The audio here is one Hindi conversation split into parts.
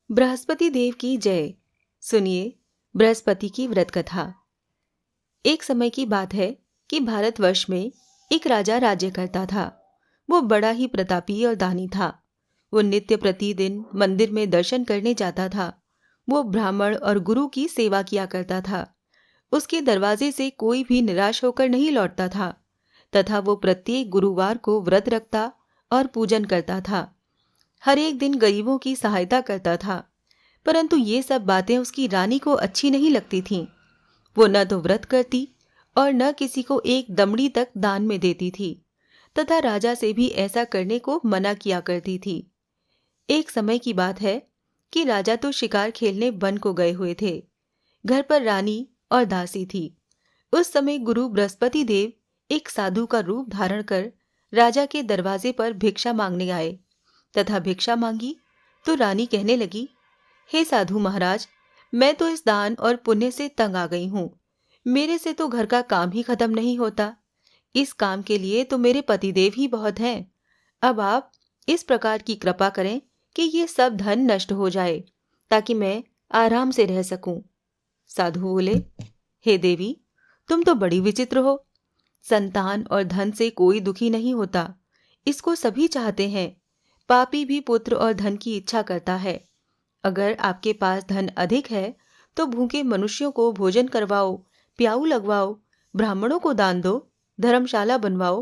बृहस्पति देव की जय। सुनिए बृहस्पति की व्रत कथा। एक समय की बात है कि भारतवर्ष में एक राजा राज्य करता था। वो बड़ा ही प्रतापी और दानी था। वो नित्य प्रतिदिन मंदिर में दर्शन करने जाता था। वो ब्राह्मण और गुरु की सेवा किया करता था। उसके दरवाजे से कोई भी निराश होकर नहीं लौटता था तथा वो प्रत्येक गुरुवार को व्रत रखता और पूजन करता था। हर एक दिन गरीबों की सहायता करता था। परंतु ये सब बातें उसकी रानी को अच्छी नहीं लगती थीं। वो न तो व्रत करती और न किसी को एक दमड़ी तक दान में देती थी तथा राजा से भी ऐसा करने को मना किया करती थी। एक समय की बात है कि राजा तो शिकार खेलने वन को गए हुए थे। घर पर रानी और दासी थी। उस समय गुरु बृहस्पति देव एक साधु का रूप धारण कर राजा के दरवाजे पर भिक्षा मांगने आए तथा भिक्षा मांगी तो रानी कहने लगी, हे साधु महाराज, मैं तो इस दान और पुण्य से तंग आ गई हूँ। मेरे से तो घर का काम ही खत्म नहीं होता। इस काम के लिए तो मेरे पतिदेव ही बहुत हैं। अब आप इस प्रकार की कृपा करें कि ये सब धन नष्ट हो जाए ताकि मैं आराम से रह सकूं। साधु बोले, हे देवी, तुम तो बड़ी विचित्र हो। संतान और धन से कोई दुखी नहीं होता, इसको सभी चाहते हैं। पापी भी पुत्र और धन की इच्छा करता है। अगर आपके पास धन अधिक है तो भूखे मनुष्यों को भोजन करवाओ, प्याऊ लगवाओ, ब्राह्मणों को दान दो, धर्मशाला बनवाओ,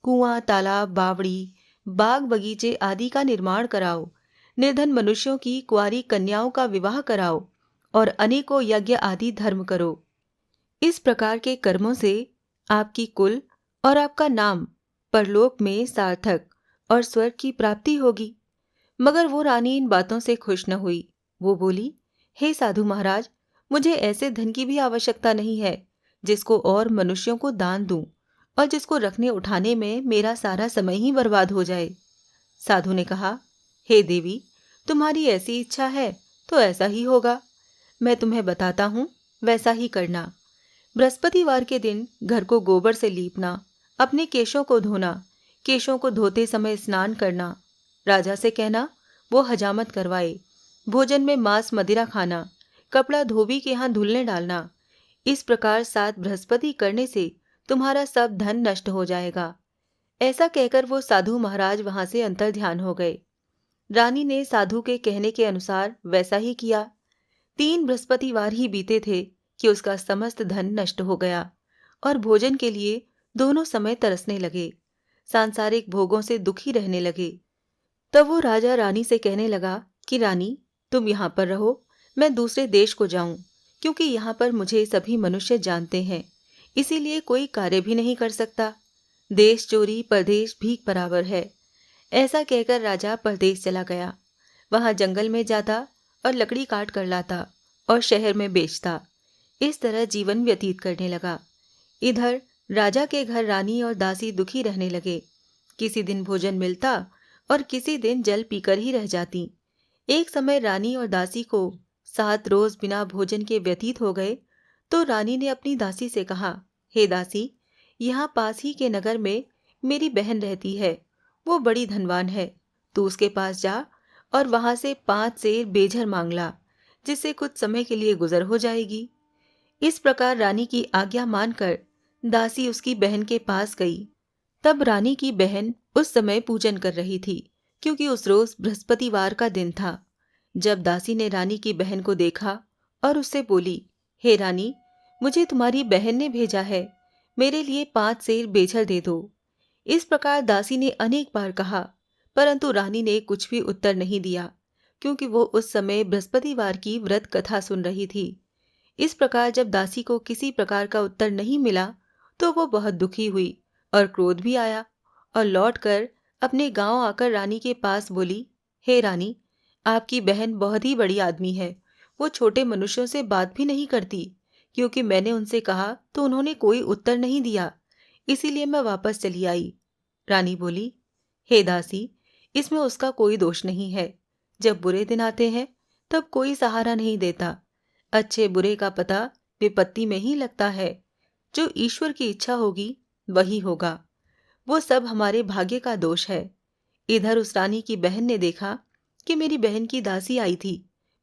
कुआं, तालाब, बावड़ी, बाग बगीचे आदि का निर्माण कराओ, निर्धन मनुष्यों की कुंवारी कन्याओं का विवाह कराओ और अनेकों यज्ञ आदि धर्म करो। इस प्रकार के कर्मों से आपकी कुल और आपका नाम परलोक में सार्थक और स्वर्ग की प्राप्ति होगी। मगर वो रानी इन बातों से खुश न हुई। वो बोली, हे साधु महाराज, मुझे ऐसे धन की भी आवश्यकता नहीं है जिसको और मनुष्यों को दान दूं और जिसको रखने उठाने में मेरा सारा समय ही बर्बाद हो जाए। साधु ने कहा, हे देवी, तुम्हारी ऐसी इच्छा है तो ऐसा ही होगा। मैं तुम्हें बताता हूँ, वैसा ही करना। बृहस्पतिवार के दिन घर को गोबर से लीपना, अपने केशों को धोना, केशों को धोते समय स्नान करना, राजा से कहना वो हजामत करवाए, भोजन में मांस मदिरा खाना, कपड़ा धोबी के यहाँ धुलने डालना। इस प्रकार 7 बृहस्पति करने से तुम्हारा सब धन नष्ट हो जाएगा। ऐसा कहकर वो साधु महाराज वहां से अंतर्ध्यान हो गए। रानी ने साधु के कहने के अनुसार वैसा ही किया। 3 बृहस्पतिवार ही बीते थे कि उसका समस्त धन नष्ट हो गया और भोजन के लिए दोनों समय तरसने लगे, सांसारिक भोगों से दुखी रहने लगे। तब वो राजा रानी से कहने लगा कि रानी, तुम यहाँ पर रहो, मैं दूसरे देश को जाऊं, क्योंकि यहाँ पर मुझे सभी मनुष्य जानते हैं, इसीलिए कोई कार्य भी नहीं कर सकता। देश चोरी परदेश भीख बराबर है। ऐसा कहकर राजा परदेश चला गया। वहां जंगल में जाता और लकड़ी काट कर लाता और शहर में बेचता। इस तरह जीवन व्यतीत करने लगा। इधर राजा के घर रानी और दासी दुखी रहने लगे। किसी दिन भोजन मिलता और किसी दिन जल पीकर ही रह जाती। एक समय रानी और दासी को 7 रोज बिना भोजन के व्यतीत हो गए तो रानी ने अपनी दासी से कहा, हे दासी, यहाँ पास ही के नगर में मेरी बहन रहती है। वो बड़ी धनवान है। तू उसके पास जा और वहां से 5 सेर बेझर मांग ला, जिससे कुछ समय के लिए गुजर हो जाएगी। इस प्रकार रानी की आज्ञा मानकर दासी उसकी बहन के पास गई। तब रानी की बहन उस समय पूजन कर रही थी, क्योंकि उस रोज बृहस्पतिवार का दिन था। जब दासी ने रानी की बहन को देखा और उससे बोली, हे रानी, मुझे तुम्हारी बहन ने भेजा है, मेरे लिए 5 सेर बेझर दे दो। इस प्रकार दासी ने अनेक बार कहा, परंतु रानी ने कुछ भी उत्तर नहीं दिया, क्योंकि वो उस समय बृहस्पतिवार की व्रत कथा सुन रही थी। इस प्रकार जब दासी को किसी प्रकार का उत्तर नहीं मिला तो वो बहुत दुखी हुई और क्रोध भी आया और लौटकर अपने गांव आकर रानी के पास बोली, हे रानी, आपकी बहन बहुत ही बड़ी आदमी है। वो छोटे मनुष्यों से बात भी नहीं करती, क्योंकि मैंने उनसे कहा तो उन्होंने कोई उत्तर नहीं दिया, इसीलिए मैं वापस चली आई। रानी बोली, हे दासी, इसमें उसका कोई दोष नहीं है। जब बुरे दिन आते हैं तब कोई सहारा नहीं देता। अच्छे बुरे का पता विपत्ति में ही लगता है। जो ईश्वर की इच्छा होगी वही होगा। वो सब हमारे भाग्य का दोष है। इधर उस रानी की बहन ने देखा कि मेरी बहन की दासी आई थी।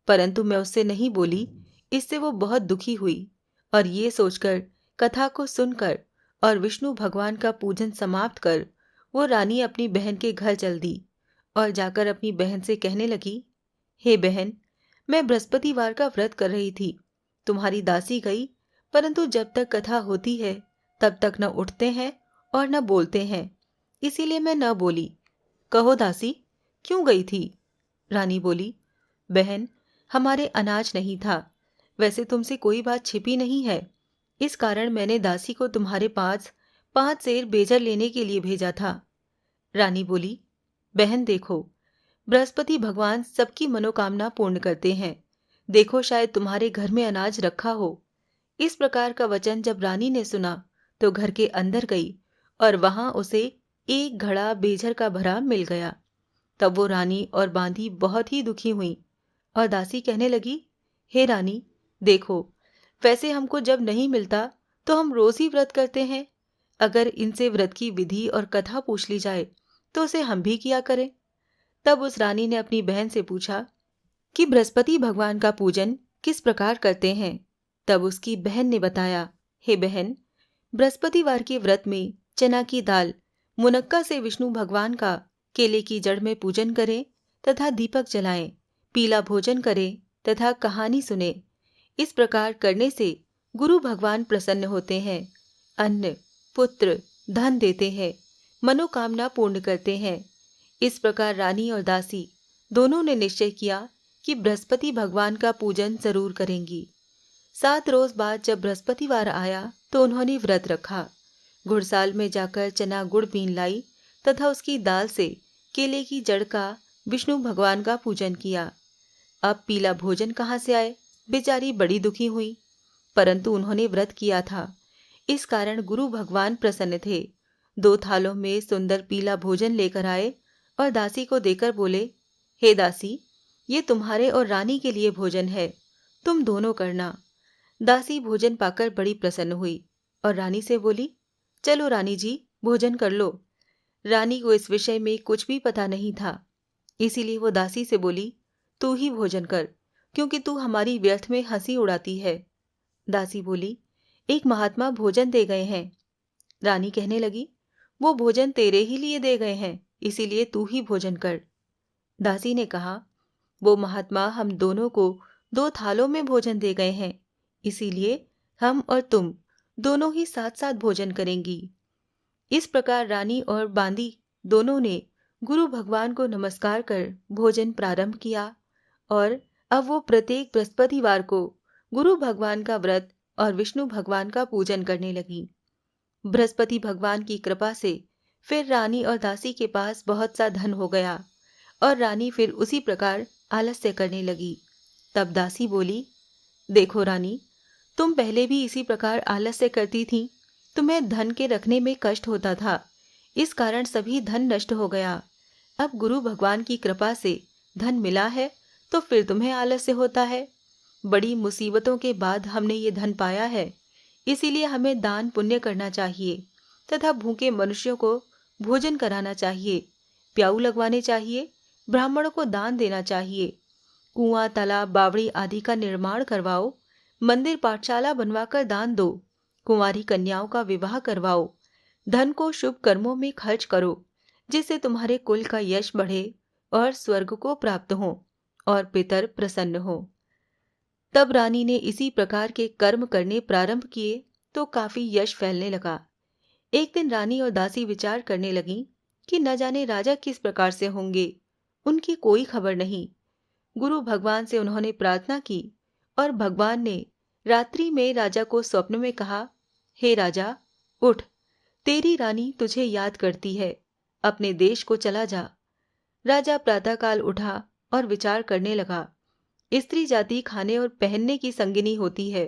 परंतु मैं उससे नहीं बोली। इससे वो बहुत दुखी हुई और ये सोचकर, कथा को सुनकर और विष्णु भगवान का पूजन समाप्त कर वो रानी अपनी बहन के घर चल दी और जाकर अपनी बहन से कहने लगी, हे बहन, मैं बृहस्पतिवार का व्रत कर रही थी। तुम्हारी दासी गई, परंतु जब तक कथा होती है तब तक न उठते हैं और न बोलते हैं, इसीलिए मैं न बोली। कहो दासी, क्यों गई थी? रानी बोली, बहन, हमारे अनाज नहीं था। वैसे तुमसे कोई बात छिपी नहीं है, इस कारण मैंने दासी को तुम्हारे पास 5 सेर बेजर लेने के लिए भेजा था। रानी बोली, बहन देखो, बृहस्पति भगवान सबकी मनोकामना पूर्ण करते हैं। देखो, शायद तुम्हारे घर में अनाज रखा हो। इस प्रकार का वचन जब रानी ने सुना तो घर के अंदर गई और वहां उसे एक घड़ा बेजर का भरा मिल गया। तब वो रानी और बांदी बहुत ही दुखी हुई और दासी कहने लगी, हे रानी, देखो, वैसे हमको जब नहीं मिलता तो हम रोज ही व्रत करते हैं। अगर इनसे व्रत की विधि और कथा पूछ ली जाए तो उसे हम भी किया करें। तब उस रानी ने अपनी बहन से पूछा कि बृहस्पति भगवान का पूजन किस प्रकार करते हैं। तब उसकी बहन ने बताया, हे बहन, बृहस्पतिवार के व्रत में चना की दाल, मुनक्का से विष्णु भगवान का केले की जड़ में पूजन करें तथा दीपक जलाएं, पीला भोजन करें तथा कहानी सुने। इस प्रकार करने से गुरु भगवान प्रसन्न होते हैं, अन्न, पुत्र, धन देते हैं, मनोकामना पूर्ण करते हैं। इस प्रकार रानी और दासी दोनों ने निश्चय किया कि बृहस्पति भगवान का पूजन जरूर करेंगी। 7 रोज बाद जब बृहस्पतिवार आया तो उन्होंने व्रत रखा। घुड़साल में जाकर चना गुड़ बीन लाई तथा उसकी दाल से केले की जड़ का विष्णु भगवान का पूजन किया। अब पीला भोजन कहाँ से आए? बेचारी बड़ी दुखी हुई, परंतु उन्होंने व्रत किया था, इस कारण गुरु भगवान प्रसन्न थे। 2 थालों में सुंदर पीला भोजन लेकर आए और दासी को देकर बोले, हे दासी, ये तुम्हारे और रानी के लिए भोजन है, तुम दोनों करना। दासी भोजन पाकर बड़ी प्रसन्न हुई और रानी से बोली, चलो रानी जी, भोजन कर लो। रानी को इस विषय में कुछ भी पता नहीं था, इसीलिए वो दासी से बोली, तू ही भोजन कर, क्योंकि तू हमारी व्यर्थ में हंसी उड़ाती है। दासी बोली, एक महात्मा भोजन दे गए हैं। रानी कहने लगी, वो भोजन तेरे ही लिए दे गए हैं, इसीलिए तू ही भोजन कर। दासी ने कहा, वो महात्मा हम दोनों को 2 थालों में भोजन दे गए हैं, इसीलिए हम और तुम दोनों ही साथ साथ भोजन करेंगी। इस प्रकार रानी और बांदी दोनों ने गुरु भगवान को नमस्कार कर भोजन प्रारंभ किया और अब वो प्रत्येक बृहस्पतिवार को गुरु भगवान का व्रत और विष्णु भगवान का पूजन करने लगी। बृहस्पति भगवान की कृपा से फिर रानी और दासी के पास बहुत सा धन हो गया और रानी फिर उसी प्रकार आलस्य करने लगी। तब दासी बोली, देखो रानी, तुम पहले भी इसी प्रकार आलस्य करती थी, तुम्हें धन के रखने में कष्ट होता था, इस कारण सभी धन नष्ट हो गया। अब गुरु भगवान की कृपा से धन मिला है तो फिर तुम्हें आलस्य होता है। बड़ी मुसीबतों के बाद हमने ये धन पाया है, इसीलिए हमें दान पुण्य करना चाहिए तथा भूखे मनुष्यों को भोजन कराना चाहिए, प्याऊ लगवाने चाहिए, ब्राह्मणों को दान देना चाहिए, कुआं, तालाब, बावड़ी आदि का निर्माण करवाओ, मंदिर पाठशाला बनवाकर दान दो, कुंवारी कन्याओं का विवाह करवाओ, धन को शुभ कर्मों में खर्च करो, जिससे तुम्हारे कुल का यश बढ़े और स्वर्ग को प्राप्त हो और पितर प्रसन्न हो। तब रानी ने इसी प्रकार के कर्म करने प्रारंभ किए तो काफी यश फैलने लगा। एक दिन रानी और दासी विचार करने लगी कि न जाने राजा किस प्रकार से होंगे, उनकी कोई खबर नहीं। गुरु भगवान से उन्होंने प्रार्थना की और भगवान ने रात्रि में राजा को स्वप्न में कहा, हे राजा, उठ, तेरी रानी तुझे याद करती है, अपने देश को चला जा। राजा प्रातःकाल उठा और विचार करने लगा, स्त्री जाति खाने और पहनने की संगिनी होती है,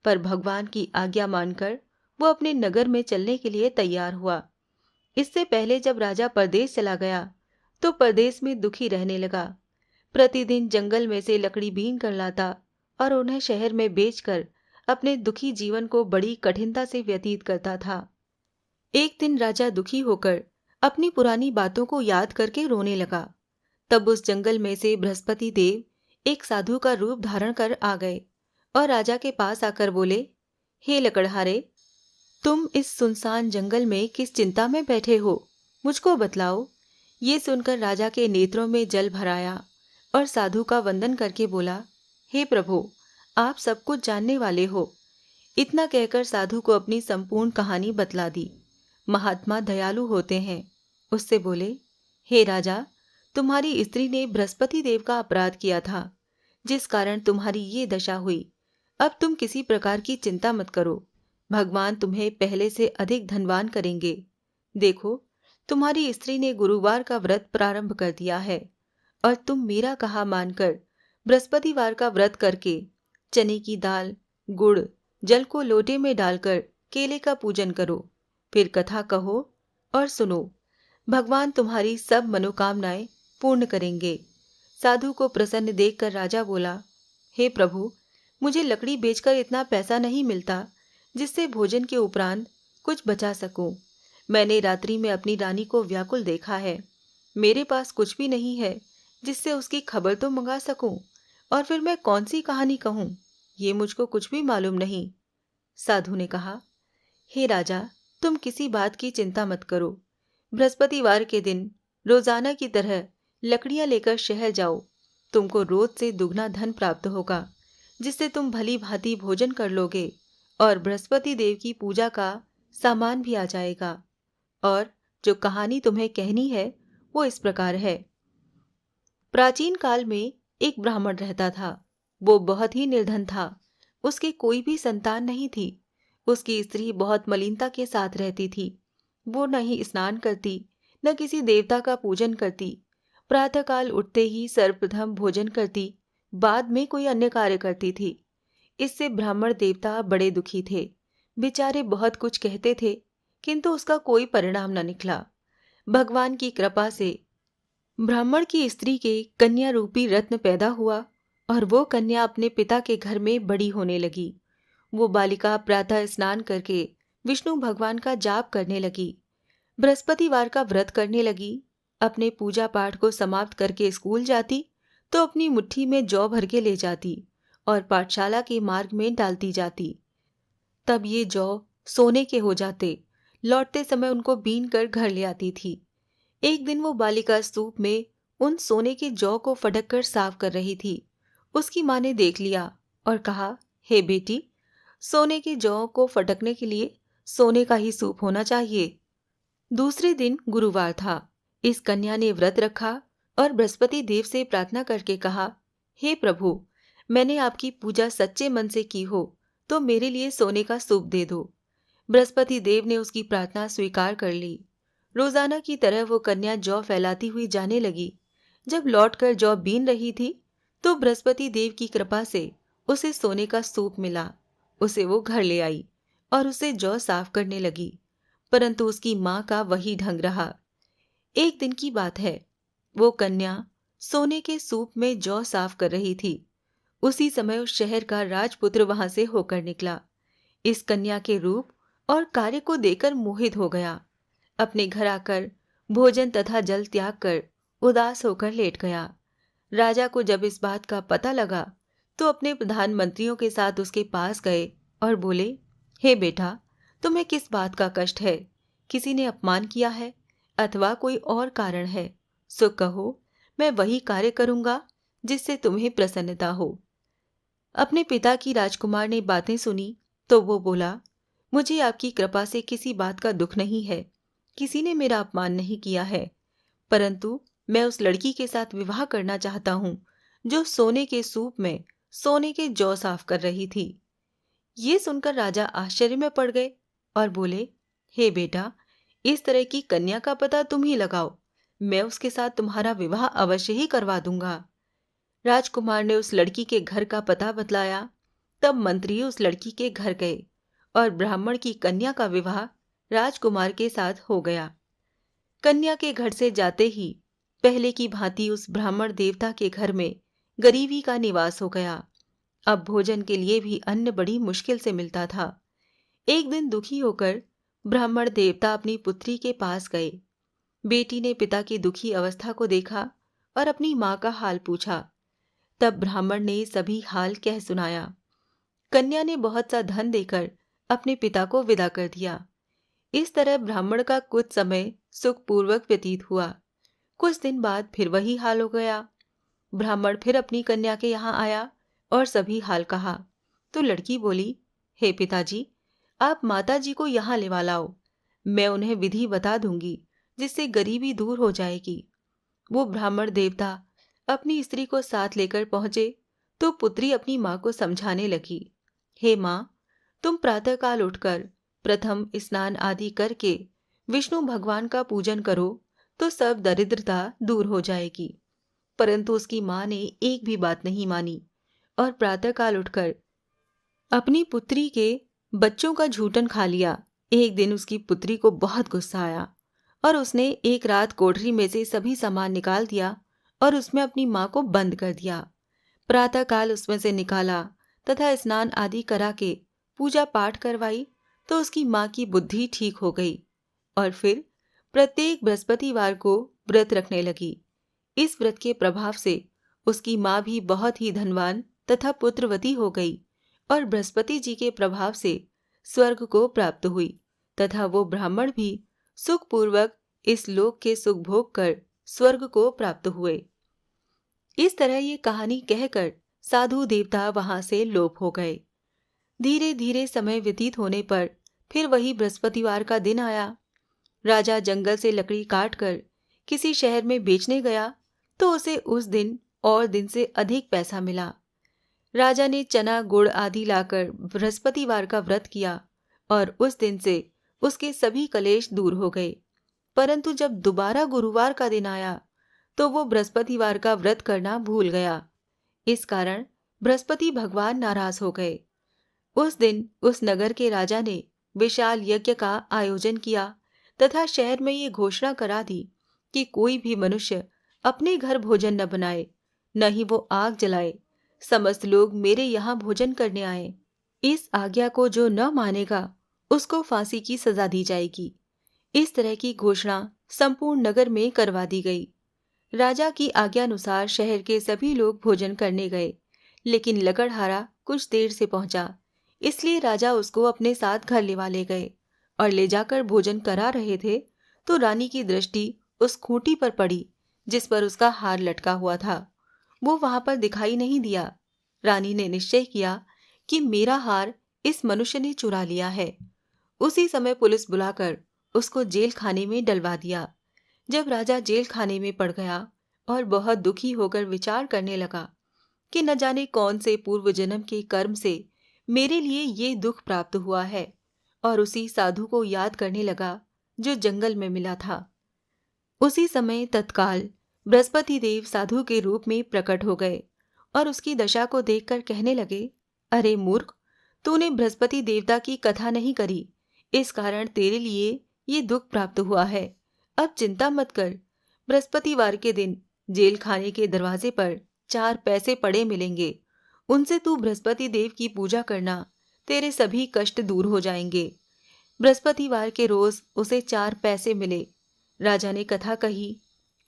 पर भगवान की आज्ञा मानकर वो अपने नगर में चलने के लिए तैयार हुआ। इससे पहले जब राजा परदेश चला गया तो परदेश में दुखी रहने लगा। प्रतिदिन जंगल में से लकड़ी बीन कर लाता और उन्हें शहर में बेचकर अपने दुखी जीवन को बड़ी कठिनता से व्यतीत करता था। एक दिन राजा दुखी होकर अपनी पुरानी बातों को याद करके रोने लगा। तब उस जंगल में से बृहस्पति देव एक साधु का रूप धारण कर आ गए और राजा के पास आकर बोले, हे लकड़हारे, तुम इस सुनसान जंगल में किस चिंता में बैठे हो, मुझको बतलाओ। ये सुनकर राजा के नेत्रों में जल भर आया और साधु का वंदन करके बोला, हे प्रभु, आप सब कुछ जानने वाले हो। इतना कहकर साधु को अपनी संपूर्ण कहानी बतला दी। महात्मा दयालु होते हैं। उससे बोले, हे राजा, तुम्हारी स्त्री ने बृहस्पति देव का अपराध किया था, जिस कारण तुम्हारी ये दशा हुई। अब तुम किसी प्रकार की चिंता मत करो, भगवान तुम्हें पहले से अधिक धनवान करेंगे। देखो, तुम्हारी स्त्री ने गुरुवार का व्रत प्रारंभ कर दिया है और तुम मेरा कहा मानकर बृहस्पतिवार का व्रत करके चने की दाल, गुड़, जल को लोटे में डालकर केले का पूजन करो। फिर कथा कहो और सुनो, भगवान तुम्हारी सब मनोकामनाएं पूर्ण करेंगे। साधु को प्रसन्न देखकर राजा बोला, हे प्रभु, मुझे लकड़ी बेचकर इतना पैसा नहीं मिलता जिससे भोजन के उपरांत कुछ बचा सकूं। मैंने रात्रि में अपनी रानी को व्याकुल देखा है। मेरे पास कुछ भी नहीं है जिससे उसकी खबर तो मंगा सकूं, और फिर मैं कौन सी कहानी कहूं, ये मुझको कुछ भी मालूम नहीं। साधु ने कहा, हे राजा, तुम किसी बात की चिंता मत करो। बृहस्पतिवार के दिन रोजाना की तरह लकड़ियां लेकर शहर जाओ। तुमको रोज से दुगना धन प्राप्त होगा, जिससे तुम भली भांति भोजन कर लोगे और बृहस्पति देव की पूजा का सामान भी आ जाएगा। और जो कहानी तुम्हें कहनी है वो इस प्रकार है। प्राचीन काल में एक ब्राह्मण रहता था। वो बहुत ही निर्धन था। उसकी कोई भी संतान नहीं थी। उसकी स्त्री बहुत मलिनता के साथ रहती थी। वो न ही स्नान करती, न किसी देवता का पूजन करती। प्रातःकाल उठते ही सर्वप्रथम भोजन करती, बाद में कोई अन्य कार्य करती थी। इससे ब्राह्मण देवता बड़े दुखी थे। बेचारे बहुत कुछ कहते थे, किंतु उसका कोई परिणाम न निकला। भगवान की कृपा से ब्राह्मण की स्त्री के कन्या रूपी रत्न पैदा हुआ और वो कन्या अपने पिता के घर में बड़ी होने लगी। वो बालिका प्रातः स्नान करके विष्णु भगवान का जाप करने लगी, बृहस्पतिवार का व्रत करने लगी, अपने पूजा पाठ को समाप्त करके स्कूल जाती तो अपनी मुट्ठी में जौ भर के ले जाती और पाठशाला के मार्ग में डालती जाती। तब ये जौ सोने के हो जाते। लौटते समय उनको बीन कर घर ले आती थी। एक दिन वो बालिका स्तूप में उन सोने के जौ को फटक कर साफ कर रही थी। उसकी माँ ने देख लिया और कहा, हे बेटी, सोने के जौ को फटकने के लिए सोने का ही सूप होना चाहिए। दूसरे दिन गुरुवार था। इस कन्या ने व्रत रखा और बृहस्पति देव से प्रार्थना करके कहा, हे प्रभु, मैंने आपकी पूजा सच्चे मन से की हो तो मेरे लिए सोने का सूप दे दो। बृहस्पति देव ने उसकी प्रार्थना स्वीकार कर ली। रोजाना की तरह वो कन्या जौ फैलाती हुई जाने लगी। जब लौटकर जौ बीन रही थी तो बृहस्पति देव की कृपा से उसे सोने का सूप मिला। उसे वो घर ले आई और उसे जौ साफ करने लगी, परंतु उसकी माँ का वही ढंग रहा। एक दिन की बात है, वो कन्या सोने के सूप में जौ साफ कर रही थी। उसी समय उस शहर का राजपुत्र वहां से होकर निकला। इस कन्या के रूप और कार्य को देखकर मोहित हो गया। अपने घर आकर भोजन तथा जल त्याग कर उदास होकर लेट गया। राजा को जब इस बात का पता लगा तो अपने प्रधानमंत्रियों के साथ उसके पास गए और बोले, हे बेटा, तुम्हें किस बात का कष्ट है? किसी ने अपमान किया है अथवा कोई और कारण है? सो कहो, मैं वही कार्य करूंगा जिससे तुम्हें प्रसन्नता हो। अपने पिता की राजकुमार ने बातें सुनी तो वो बोला, मुझे आपकी कृपा से किसी बात का दुख नहीं है। किसी ने मेरा अपमान नहीं किया है, परंतु मैं उस लड़की के साथ विवाह करना चाहता हूँ जो सोने के सूप में सोने के जौ साफ कर रही थी। ये सुनकर राजा आश्चर्य में पड़ गए और बोले, हे बेटा, इस तरह की कन्या का पता तुम ही लगाओ। मैं उसके साथ तुम्हारा विवाह अवश्य ही करवा दूंगा। राजकुमार ने उस लड़की के घर का पता बतलाया। तब मंत्री उस लड़की के घर गए और ब्राह्मण की कन्या का विवाह राजकुमार के साथ हो गया। कन्या के घर से जाते ही पहले की भांति उस ब्राह्मण देवता के घर में गरीबी का निवास हो गया। अब भोजन के लिए भी अन्न बड़ी मुश्किल से मिलता था। एक दिन दुखी होकर ब्राह्मण देवता अपनी पुत्री के पास गए। बेटी ने पिता की दुखी अवस्था को देखा और अपनी माँ का हाल पूछा। तब ब्राह्मण ने सभी हाल कह सुनाया। कन्या ने बहुत सा धन देकर अपने पिता को विदा कर दिया। इस तरह ब्राह्मण का कुछ समय सुखपूर्वक व्यतीत हुआ। कुछ दिन बाद फिर वही हाल हो गया। ब्राह्मण फिर अपनी कन्या के यहाँ आया और सभी हाल कहा। तो लड़की बोली, हे पिताजी, आप माताजी को यहाँ लेवा लाओ। मैं उन्हें विधि बता दूंगी जिससे गरीबी दूर हो जाएगी। वो ब्राह्मण देवता अपनी स्त्री को साथ लेकर पहुंचे तो पुत्री अपनी माँ को समझाने लगी, हे माँ, तुम प्रातःकाल उठकर प्रथम स्नान आदि करके विष्णु भगवान का पूजन करो तो सब दरिद्रता दूर हो जाएगी। परंतु उसकी माँ ने एक भी बात नहीं मानी और प्रातःकाल उठकर अपनी पुत्री के बच्चों का झूठन खा लिया। एक दिन उसकी पुत्री को बहुत गुस्सा आया और उसने एक रात कोठरी में से सभी सामान निकाल दिया और उसमें अपनी माँ को बंद कर दिया। प्रातःकाल उसमें से निकाला तथा स्नान आदि करा के पूजा पाठ करवाई तो उसकी माँ की बुद्धि ठीक हो गई और फिर प्रत्येक बृहस्पतिवार को व्रत रखने लगी। इस व्रत के प्रभाव से उसकी माँ भी बहुत ही धनवान तथा पुत्रवती हो गई और बृहस्पति जी के प्रभाव से स्वर्ग को प्राप्त हुई तथा वो ब्राह्मण भी सुखपूर्वक इस लोक के सुख भोग कर स्वर्ग को प्राप्त हुए। इस तरह ये कहानी कहकर साधु देवता वहां से लोप हो गए। धीरे धीरे समय व्यतीत होने पर फिर वही बृहस्पतिवार का दिन आया। राजा जंगल से लकड़ी काट कर किसी शहर में बेचने गया तो उसे उस दिन और दिन से अधिक पैसा मिला। राजा ने चना गुड़ आदि लाकर बृहस्पतिवार का व्रत किया और उस दिन से उसके सभी कलेश दूर हो गए। परंतु जब दोबारा गुरुवार का दिन आया तो वो बृहस्पतिवार का व्रत करना भूल गया। इस कारण बृहस्पति भगवान नाराज हो गए। उस दिन उस नगर के राजा ने विशाल यज्ञ का आयोजन किया तथा शहर में ये घोषणा करा दी कि कोई भी मनुष्य अपने घर भोजन न बनाए, न ही वो आग जलाए। समस्त लोग मेरे यहाँ भोजन करने आए। इस आज्ञा को जो न मानेगा उसको फांसी की सजा दी जाएगी। इस तरह की घोषणा संपूर्ण नगर में करवा दी गई। राजा की आज्ञानुसार शहर के सभी लोग भोजन करने गए, लेकिन लकड़हारा कुछ देर से पहुंचा, इसलिए राजा उसको अपने साथ घर लेवा ले गए और ले जाकर भोजन करा रहे थे तो रानी की दृष्टि उस खूंटी पर पड़ी जिस पर उसका हार लटका हुआ था। वो वहां पर दिखाई नहीं दिया। रानी ने निश्चय किया कि मेरा हार इस मनुष्य ने चुरा लिया है। उसी समय पुलिस बुलाकर उसको जेल खाने में डलवा दिया। जब राजा जेल खाने में पड़ गया और बहुत दुखी होकर विचार करने लगा कि न जाने कौन से पूर्व जन्म के कर्म से मेरे लिए ये दुख प्राप्त हुआ है, और उसी साधु को याद करने लगा जो जंगल में मिला था। उसी समय तत्काल बृहस्पति देव साधु के रूप में प्रकट हो गए और उसकी दशा को देखकर कहने लगे, अरे मूर्ख, तूने बृहस्पति देवता की कथा नहीं करी, इस कारण तेरे लिए ये दुख प्राप्त हुआ है। अब चिंता मत कर, बृहस्पतिवार के दिन जेल खाने के दरवाजे पर 4 पैसे पड़े मिलेंगे, उनसे तू बृहस्पति देव की पूजा करना, तेरे सभी कष्ट दूर हो जाएंगे। बृहस्पतिवार के रोज उसे 4 पैसे मिले। राजा ने कथा कही।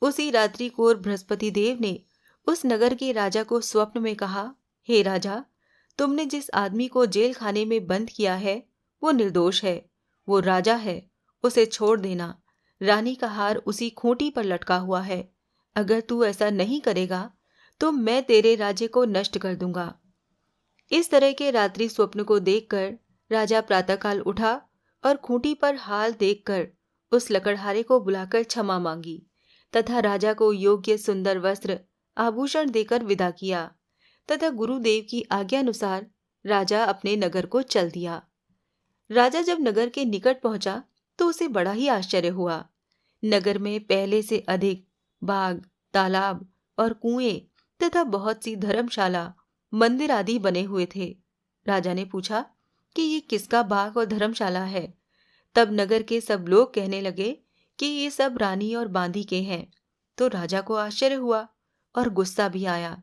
उसी रात्रि को बृहस्पति देव ने उस नगर के राजा को स्वप्न में कहा, हे राजा, तुमने जिस आदमी को जेल खाने में बंद किया है वो निर्दोष है, वो राजा है, उसे छोड़ देना। रानी का हार उसी खूंटी पर लटका हुआ है। अगर तू ऐसा नहीं करेगा तो मैं तेरे राज्य को नष्ट कर दूंगा। इस तरह के रात्रि स्वप्न को देखकर राजा प्रातःकाल उठा और खूंटी पर हाल देखकर उस लकड़हारे को बुलाकर क्षमा मांगी तथा राजा को योग्य सुंदर वस्त्र आभूषण देकर विदा किया तथा गुरुदेव की आज्ञानुसार राजा अपने नगर को चल दिया। राजा जब नगर के निकट पहुंचा तो उसे बड़ा ही आश्चर्य हुआ। नगर में पहले से अधिक बाग, तालाब और कुएं तथा बहुत सी धर्मशाला, मंदिर आदि बने हुए थे। राजा ने पूछा कि ये किसका बाग और धर्मशाला है। तब नगर के सब लोग कहने लगे कि ये सब रानी और बांदी के हैं। तो राजा को आश्चर्य हुआ और गुस्सा भी आया।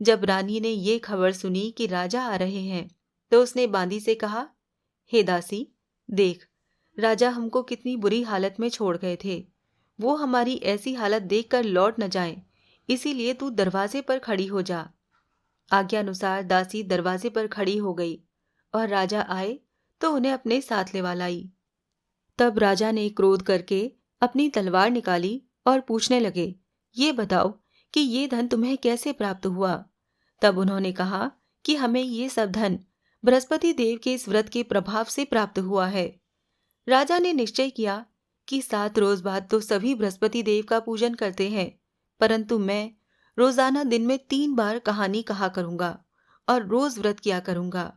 जब रानी ने ये खबर सुनी कि राजा आ रहे हैं तो उसने बांदी से कहा, हे दासी, देख, राजा हमको कितनी बुरी हालत में छोड़ गए थे। वो हमारी ऐसी हालत देखकर लौट न जाएं, इसीलिए तू दरवाजे पर खड़ी हो जा। आज्ञानुसार दासी दरवाजे पर खड़ी हो गई और राजा आए तो उन्हें अपने साथ लेवा लाई। तब राजा ने क्रोध करके अपनी तलवार निकाली और पूछने लगे, ये बताओ कि ये धन तुम्हें कैसे प्राप्त हुआ? तब उन्होंने कहा कि हमें ये सब धन बृहस्पति देव के इस व्रत के प्रभाव से प्राप्त हुआ है। राजा ने निश्चय किया कि 7 रोज बाद तो सभी बृहस्पति देव का पूजन करते हैं, परंतु मैं रोजाना दिन में 3 बार कहानी कहा करूंगा और रोज व्रत किया करूंगा।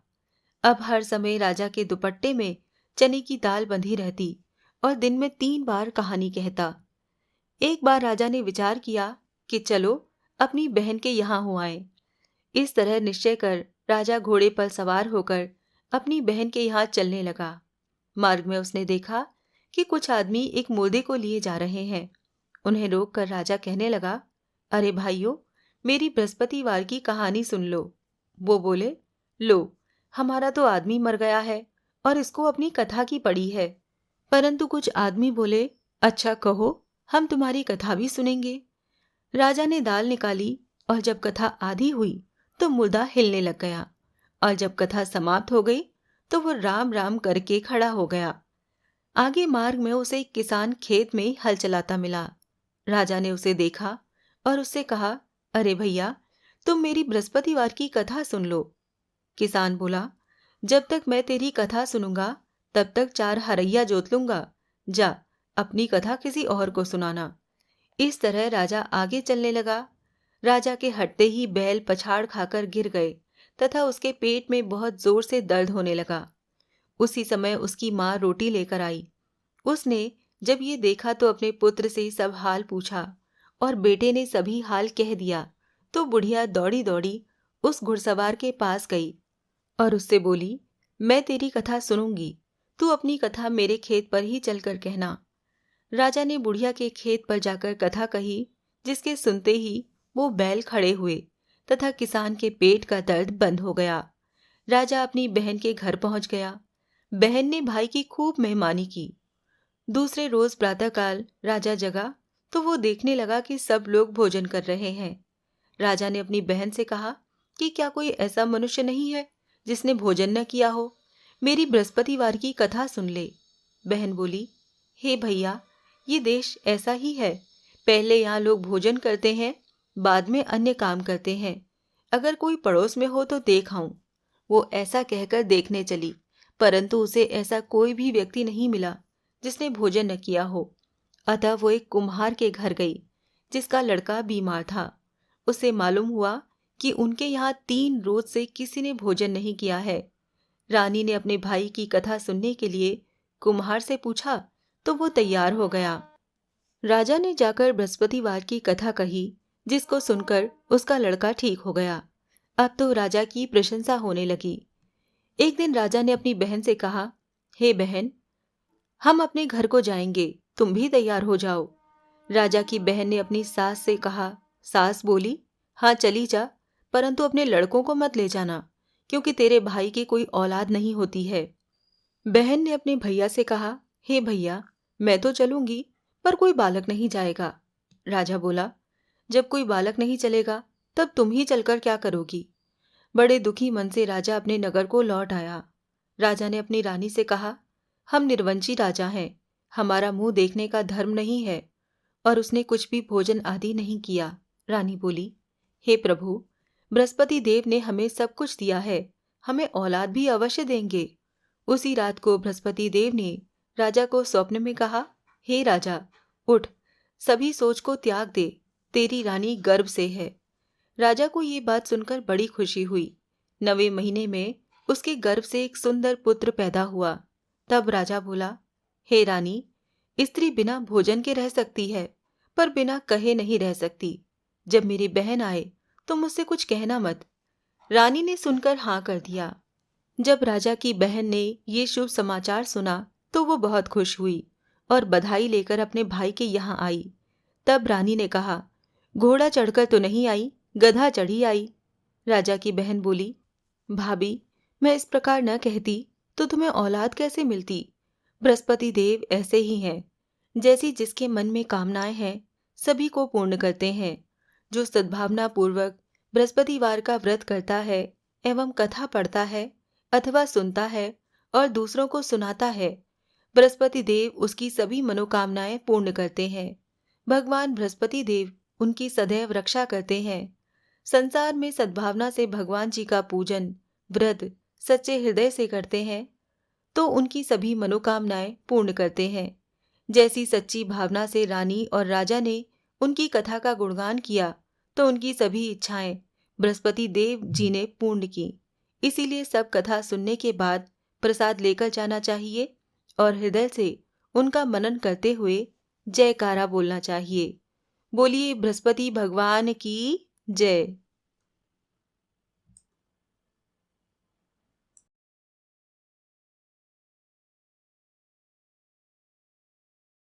अब हर समय राजा के दुपट्टे में चने की दाल बंधी रहती और दिन में 3 बार कहानी कहता। एक बार राजा ने विचार किया कि चलो अपनी बहन के यहाँ हो आए। इस तरह निश्चय कर राजा घोड़े पर सवार होकर अपनी बहन के यहाँ चलने लगा। मार्ग में उसने देखा कि कुछ आदमी एक मुर्दे को लिए जा रहे हैं। उन्हें रोककर राजा कहने लगा, अरे भाइयों, मेरी बृहस्पतिवार की कहानी सुन लो। वो बोले, लो, हमारा तो आदमी मर गया है और इसको अपनी कथा की पड़ी है। परंतु कुछ आदमी बोले, अच्छा कहो, हम तुम्हारी कथा भी सुनेंगे। राजा ने दाल निकाली और जब कथा आधी हुई तो मुर्दा हिलने लग गया और जब कथा समाप्त हो गई तो वो राम राम करके खड़ा हो गया। आगे मार्ग में उसे एक किसान खेत में हल चलाता मिला। राजा ने उसे देखा और उससे कहा, अरे भैया, तुम मेरी बृहस्पतिवार की कथा सुन लो। किसान बोला, जब तक मैं तेरी कथा सुनूंगा तब तक 4 हरैया जोत लूंगा। जा, अपनी कथा किसी और को सुनाना। इस तरह राजा आगे चलने लगा। राजा के हटते ही बैल पछाड़ खाकर गिर गए तथा उसके पेट में बहुत जोर से दर्द होने लगा। उसी समय उसकी माँ रोटी लेकर आई। उसने जब ये देखा तो अपने पुत्र से सब हाल पूछा और बेटे ने सभी हाल कह दिया तो बुढ़िया दौड़ी दौड़ी उस घुड़सवार के पास गई और उससे बोली, मैं तेरी कथा सुनूंगी, तू अपनी कथा मेरे खेत पर ही चलकर कहना। राजा ने बुढ़िया के खेत पर जाकर कथा कही, जिसके सुनते ही वो बैल खड़े हुए तथा किसान के पेट का दर्द बंद हो गया। राजा अपनी बहन के घर पहुंच गया। बहन ने भाई की खूब मेहमानी की। दूसरे रोज प्रातःकाल राजा जगा तो वो देखने लगा कि सब लोग भोजन कर रहे हैं। राजा ने अपनी बहन से कहा कि क्या कोई ऐसा मनुष्य नहीं है जिसने भोजन न किया हो? मेरी बृहस्पतिवार की कथा सुन ले। बहन बोली, हे भैया, ये देश ऐसा ही है। पहले यहाँ लोग भोजन करते हैं, बाद में अन्य काम करते हैं। अगर कोई पड़ोस में हो तो देख आऊं। वो ऐसा कहकर देखने चली, परंतु उसे ऐसा कोई भी व्यक्ति नहीं मिला जिसने भोजन न किया हो। अतः वो एक कुम्हार के घर गई, जिसका लड़का बीमार था। उसे मालूम हुआ कि उनके यहाँ 3 रोज से किसी ने भोजन नहीं किया है। रानी ने अपने भाई की कथा सुनने के लिए कुम्हार से पूछा तो वो तैयार हो गया। राजा ने जाकर बृहस्पतिवार की कथा कही, जिसको सुनकर उसका लड़का ठीक हो गया। अब तो राजा की प्रशंसा होने लगी। एक दिन राजा ने अपनी बहन से कहा, हे बहन, हम अपने घर को जाएंगे, तुम भी तैयार हो जाओ। राजा की बहन ने अपनी सास से कहा। सास बोली, हाँ चली जा, परंतु अपने लड़कों को मत ले जाना, क्योंकि तेरे भाई की कोई औलाद नहीं होती है। बहन ने अपने भैया से कहा, हे भैया, मैं तो चलूंगी, पर कोई बालक नहीं जाएगा। राजा बोला, जब कोई बालक नहीं चलेगा तब तुम ही चलकर क्या करोगी? बड़े दुखी मन से राजा अपने नगर को लौट आया। राजा ने अपनी रानी से कहा, हम निर्वंशी राजा हैं, हमारा मुंह देखने का धर्म नहीं है, और उसने कुछ भी भोजन आदि नहीं किया। रानी बोली, हे प्रभु, बृहस्पति देव ने हमें सब कुछ दिया है, हमें औलाद भी अवश्य देंगे। उसी रात को बृहस्पति देव ने राजा को स्वप्न में कहा, हे राजा, उठ, सभी सोच को त्याग दे, तेरी रानी गर्भ से है। राजा को ये बात सुनकर बड़ी खुशी हुई। 9वें महीने में उसके गर्भ से एक सुंदर पुत्र पैदा हुआ। तब राजा बोला, हे रानी, स्त्री बिना भोजन के रह सकती है, पर बिना कहे नहीं रह सकती। जब मेरी बहन आए तो मुझसे कुछ कहना मत। रानी ने सुनकर हाँ कर दिया। जब राजा की बहन ने ये शुभ समाचार सुना तो वो बहुत खुश हुई और बधाई लेकर अपने भाई के यहाँ आई। तब रानी ने कहा, घोड़ा चढ़कर तो नहीं आई, गधा चढ़ी आई। राजा की बहन बोली, भाभी, मैं इस प्रकार न कहती तो तुम्हें औलाद कैसे मिलती? बृहस्पति देव ऐसे ही हैं, जैसी जिसके मन में कामनाएं हैं सभी को पूर्ण करते हैं। जो सद्भावना पूर्वक बृहस्पतिवार का व्रत करता है एवं कथा पढ़ता है अथवा सुनता है और दूसरों को सुनाता है, बृहस्पति देव उसकी सभी मनोकामनाएं पूर्ण करते हैं। भगवान बृहस्पति देव उनकी सदैव रक्षा करते हैं। संसार में सद्भावना से भगवान जी का पूजन, व्रत सच्चे हृदय से करते हैं तो उनकी सभी मनोकामनाएं पूर्ण करते हैं। जैसी सच्ची भावना से रानी और राजा ने उनकी कथा का गुणगान किया तो उनकी सभी इच्छाएं बृहस्पति देव जी ने पूर्ण की। इसीलिए सब कथा सुनने के बाद प्रसाद लेकर जाना चाहिए और हृदय से उनका मनन करते हुए जयकारा बोलना चाहिए। बोलिए बृहस्पति भगवान की जय।